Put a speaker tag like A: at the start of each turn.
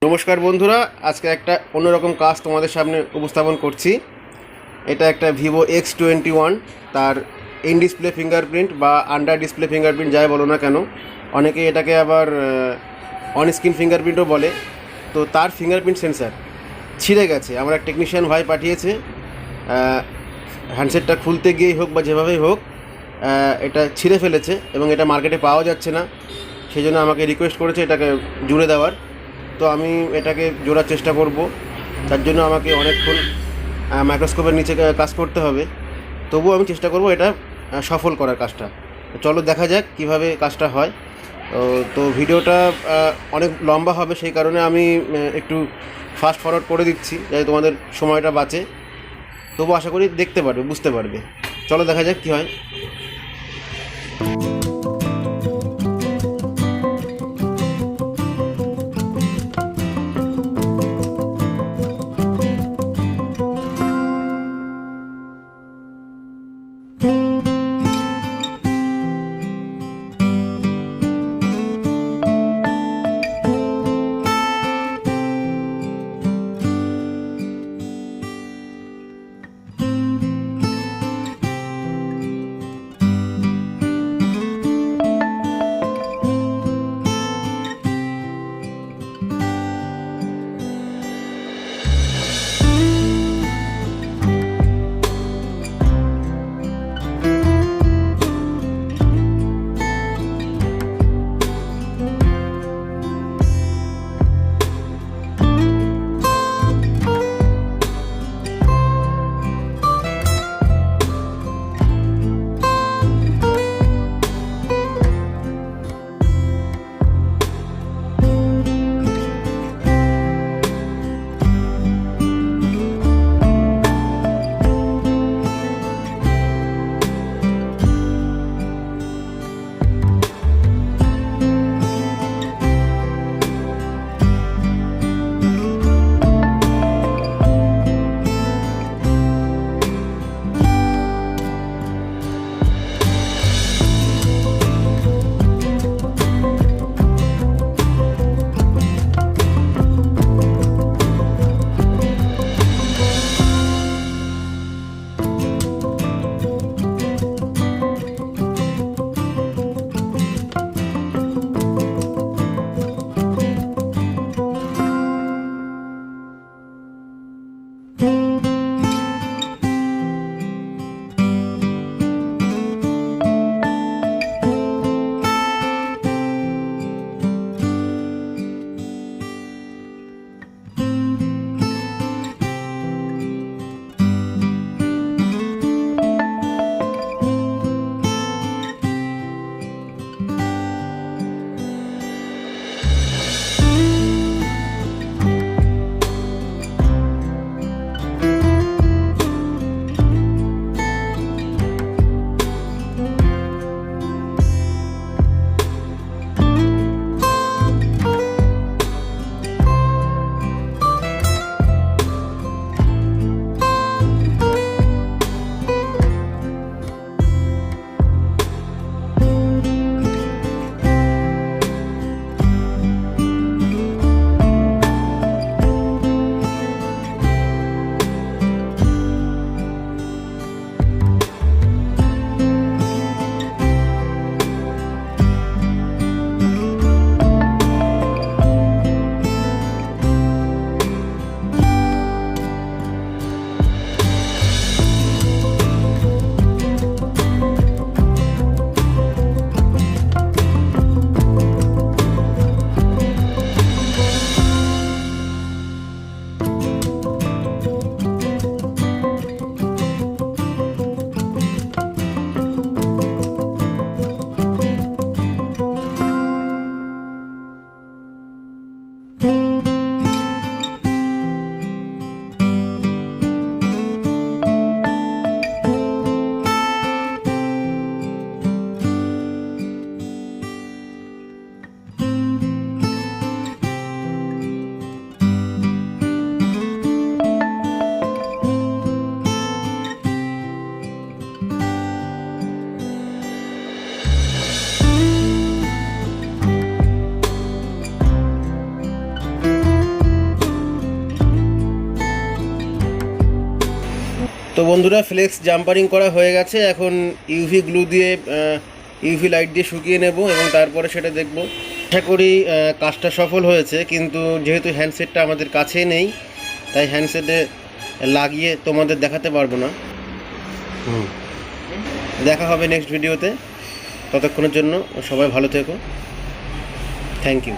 A: নমস্কার বন্ধুরা, আজকে একটা অন্যরকম কাজ তোমাদের সামনে উপস্থাপন করছি। এটা একটা ভিভো x21, তার ইন ডিসপ্লে ফিঙ্গারপ্রিন্ট বা আন্ডার ডিসপ্লে ফিঙ্গারপ্রিন্ট যাই বলো না কেন, অনেকে এটাকে আবার অন স্ক্রিন ফিঙ্গারপ্রিন্টও বলে। তো তার ফিঙ্গারপ্রিন্ট সেন্সার ছিঁড়ে গেছে। আমার এক টেকনিশিয়ান ভাই পাঠিয়েছে, হ্যান্ডসেটটা খুলতে গিয়েই হোক বা যেভাবেই হোক এটা ছিঁড়ে ফেলেছে এবং এটা মার্কেটে পাওয়া যাচ্ছে না। সেই জন্য আমাকে রিকোয়েস্ট করেছে এটাকে জুড়ে দেওয়ার। তো আমি এটাকে জোড়ার চেষ্টা করব। তার জন্য আমাকে অনেকক্ষণ মাইক্রোস্কোপের নিচে কাজ করতে হবে। তবুও আমি চেষ্টা করব এটা সফল করার কাজটা। চলো দেখা যাক কিভাবে কাজটা হয়। তো ভিডিওটা অনেক লম্বা হবে, সেই কারণে আমি একটু ফাস্ট ফরওয়ার্ড করে দিচ্ছি যাতে তোমাদের সময়টা বাঁচে। তবু আশা করি দেখতে পারবে, বুঝতে পারবে। চলো দেখা যাক কী হয়। তো বন্ধুরা, ফ্লেক্স জাম্পারিং করা হয়ে গেছে। এখন ইউভি গ্লু দিয়ে ইউভি লাইট দিয়ে শুকিয়ে নেব এবং তারপরে সেটা দেখব। আশা করি কাজটা সফল হয়েছে, কিন্তু যেহেতু হ্যান্ডসেটটা আমাদের কাছে নেই, তাই হ্যান্ডসেটে লাগিয়ে তোমাদের দেখাতে পারবো না। দেখা হবে নেক্সট ভিডিওতে। ততক্ষণের জন্য সবাই ভালো থেকো। Thank you.